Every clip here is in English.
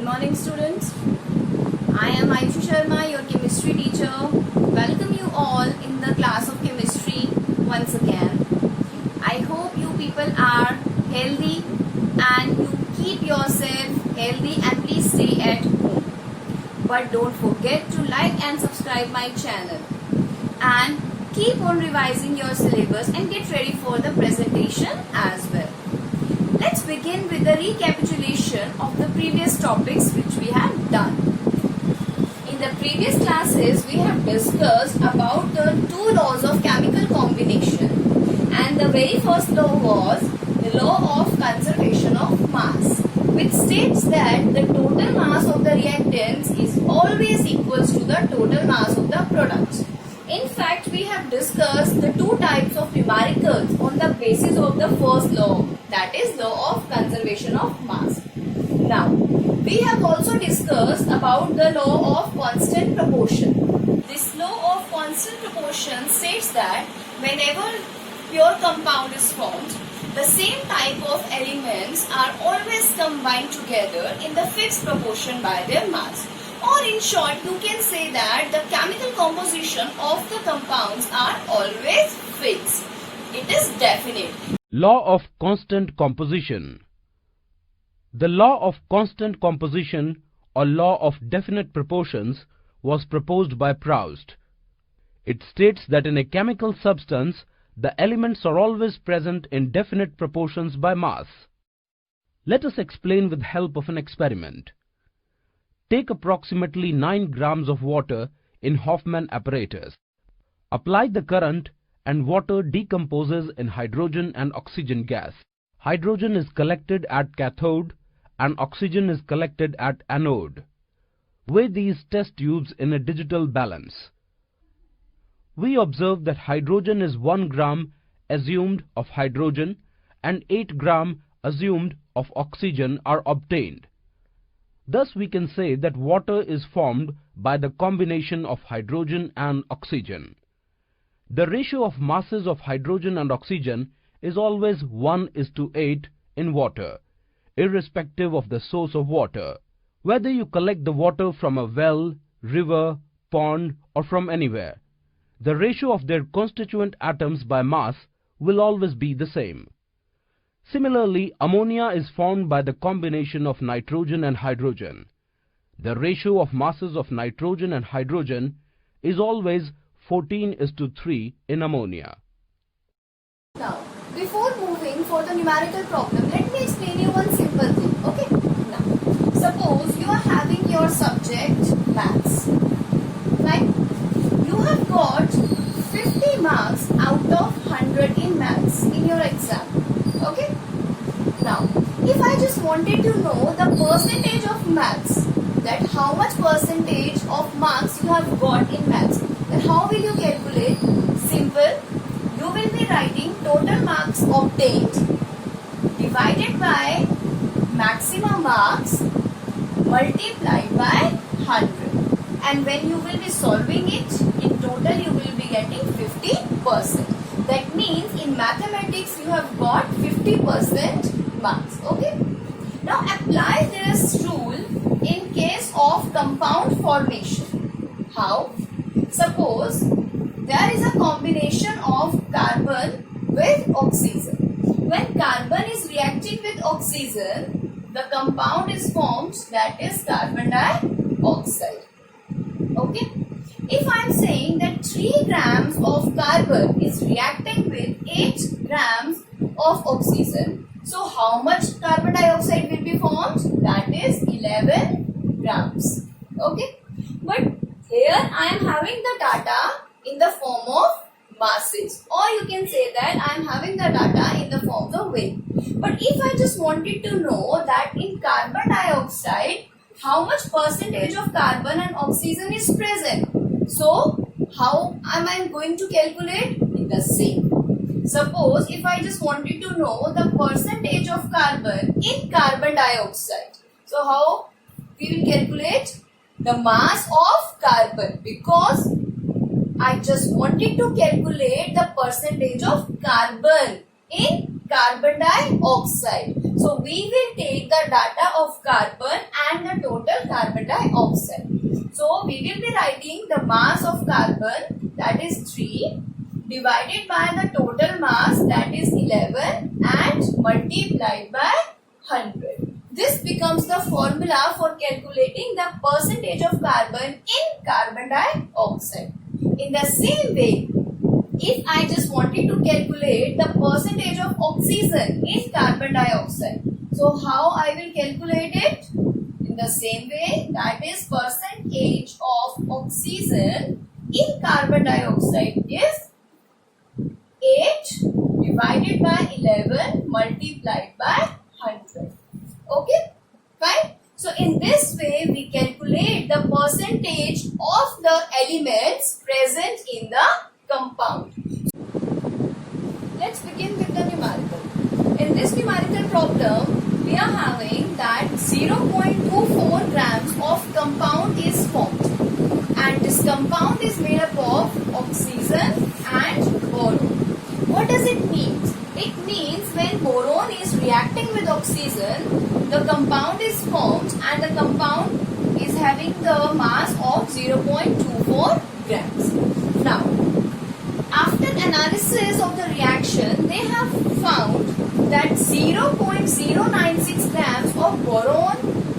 morning students. I am Ayushi Sharma, your chemistry teacher. Welcome you all in the class of chemistry once again. I hope you people are healthy and you keep yourself healthy and please stay at home. But don't forget to like and subscribe my channel and keep on revising your syllabus and get ready for the presentation as well. Let's begin with the recapitulation of the previous topics which we have done. In the previous classes, we have discussed about the two laws of chemical combination, and the very first law was the law of conservation of mass, which states that the total mass of the reactants is always equals to the total mass of the product. In fact, we have discussed the two types of numericals on the basis of the first law, that is law of conservation of mass. Now, we have also discussed about the law of constant proportion. This law of constant proportion states that whenever pure compound is formed, the same type of elements are always combined together in the fixed proportion by their mass. Or in short, you can say that the chemical composition of the compounds are always fixed. It is definite. Law of constant composition. The law of constant composition or law of definite proportions was proposed by Proust. It states that in a chemical substance, the elements are always present in definite proportions by mass. Let us explain with help of an experiment. Take approximately 9 grams of water in Hoffman apparatus. Apply the current and water decomposes in hydrogen and oxygen gas. Hydrogen is collected at cathode and oxygen is collected at anode. Weigh these test tubes in a digital balance. We observe that hydrogen is 1 gram assumed of hydrogen and 8 gram assumed of oxygen are obtained. Thus we can say that water is formed by the combination of hydrogen and oxygen. The ratio of masses of hydrogen and oxygen is always 1:8 in water, irrespective of the source of water. Whether you collect the water from a well, river, pond or from anywhere, the ratio of their constituent atoms by mass will always be the same. Similarly, ammonia is formed by the combination of nitrogen and hydrogen. The ratio of masses of nitrogen and hydrogen is always 14:3 in ammonia. Now, before moving for the numerical problem, let me explain you one simple thing. Okay? Now, suppose you are having your subject maths. Right? You have got 50 marks out of 100 in maths in your exam. Okay? Now, if I just wanted to know the percentage of maths, that how much percentage of marks you have got in maths, then how will you calculate? Simple. You will be writing total marks obtained divided by maximum marks multiplied by 100. And when you will be solving it, in total you will be getting 50%. That means in mathematics you have got 50% marks. Okay. Now apply this rule in case of compound formation. How? Suppose there is a combination of carbon with oxygen. When carbon is reacting with oxygen, the compound is formed, that is carbon dioxide. Okay. If I am saying that 3 grams of carbon is reacting with 8 grams of oxygen, so how much carbon dioxide will be formed? That is 11 grams. Okay. But here I am having the data in the form of masses, or you can say that I am having the data in the form of weight. But if I just wanted to know that in carbon dioxide, how much percentage of carbon and oxygen is present? So, how am I going to calculate? In the same. Suppose if I just wanted to know the percentage of carbon in carbon dioxide. So, how we will calculate? The mass of carbon, because I just wanted to calculate the percentage of carbon in carbon dioxide. So we will take the data of carbon and the total carbon dioxide. So we will be writing the mass of carbon, that is 3, divided by the total mass, that is 11, and multiplied by 100. This becomes the formula for calculating the percentage of carbon in carbon dioxide. In the same way, if I just wanted to calculate the percentage of oxygen in carbon dioxide, so how I will calculate it? In the same way, that is percentage of oxygen in carbon dioxide is 8 divided by 11 multiplied by 100. Okay, fine. So in this way we calculate the percentage of the elements present in the compound. Let's begin with the numerical. In this numerical problem, we are having that 0.24 grams of compound is formed, and this compound is made up of oxygen and boron. What does it mean? It means when boron is reacting with oxygen, the compound is formed and the compound is having the mass of 0.24 grams. Now, after analysis of the reaction, they have found that 0.096 grams of boron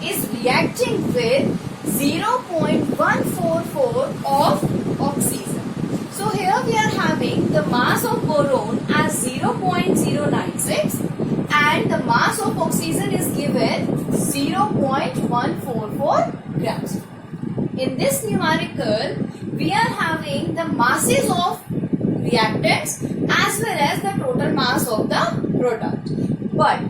is reacting with 0.144 of oxygen. So here we are having the mass of boron as 0.096 and the mass of oxygen is given 0.144 grams. In this numerical, we are having the masses of reactants as well as the total mass of the product. But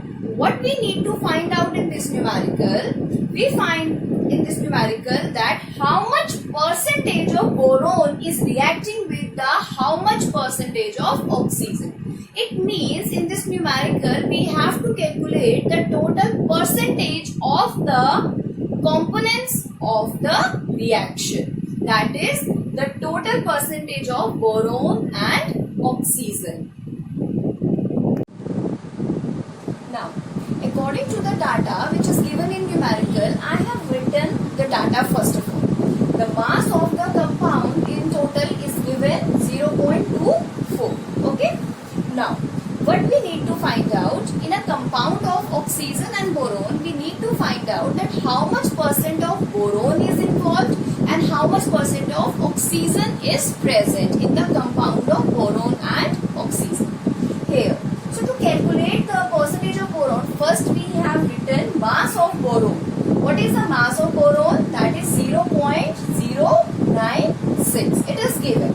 what we need to find out in this numerical, we find in this numerical that how much percentage of boron is reacting with the how much percentage of oxygen. It means in this numerical we have to calculate the total percentage of the components of the reaction. That is the total percentage of boron and oxygen. Now, according to the data which is given in numerical, I have written the data first of all. The mass of the compound in total is given 0.24. Okay. Now, what we need to find out in a compound of oxygen and boron, we need to find out that how much percent of boron is involved and how much percent of oxygen is present in the compound of boron and oxygen. Here, so to calculate the percentage of boron, first we have written mass of boron. What is the mass of boron? That is 0.096. It is given.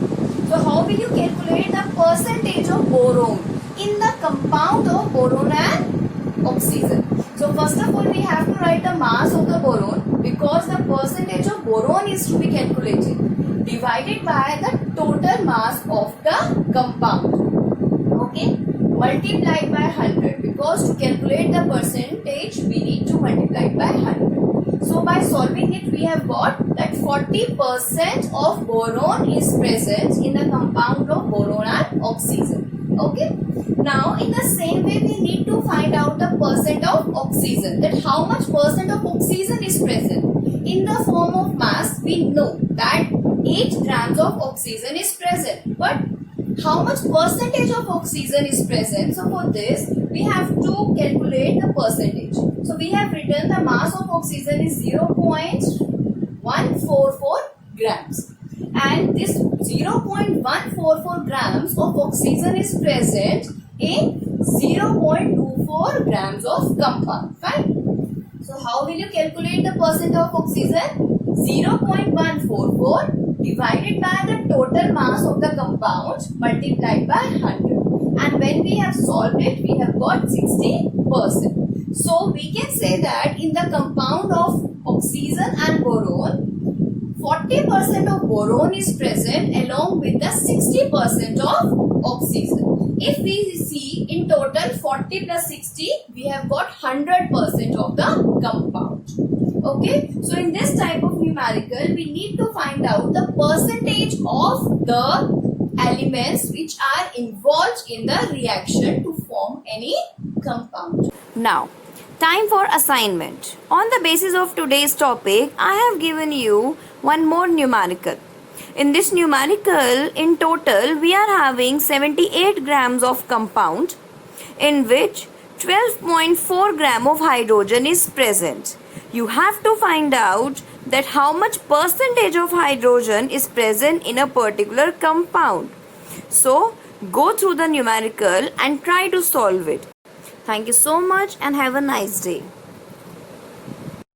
So how will you calculate the percentage of boron in the compound of boron and oxygen? So first of all we have to write the mass of the boron because the percentage of boron is to be calculated divided by the total mass of the compound. Okay, multiplied by 100 because to calculate the percentage we need to multiply by 100. So by solving it we have got that 40% of boron is present in the compound of boron and oxygen. Okay. Now in the same way we need to find out the percent of oxygen, that how much percent of oxygen is present. In the form of mass we know that 8 grams of oxygen is present, but how much percentage of oxygen is present? So for this we have to calculate the percentage. So we have written the mass of oxygen is 0.144 grams. And this 0.144 grams of oxygen is present in 0.24 grams of compound. Fine. So how will you calculate the percent of oxygen? 0.144 divided by the total mass of the compound multiplied by 100. And when we have solved it, we have got 60%. So we can say that in the compound of oxygen and boron, 40% of boron is present along with the 60% of oxygen. If we see in total 40 plus 60, we have got 100% of the compound. Okay, so in this type of numerical, we need to find out the percentage of the elements which are involved in the reaction to form any compound. Now, Time for assignment. On the basis of today's topic, I have given you one more numerical. In this numerical, in total, we are having 78 grams of compound, in which 12.4 gram of hydrogen is present. You have to find out that how much percentage of hydrogen is present in a particular compound. So, go through the numerical and try to solve it. Thank you so much and have a nice day.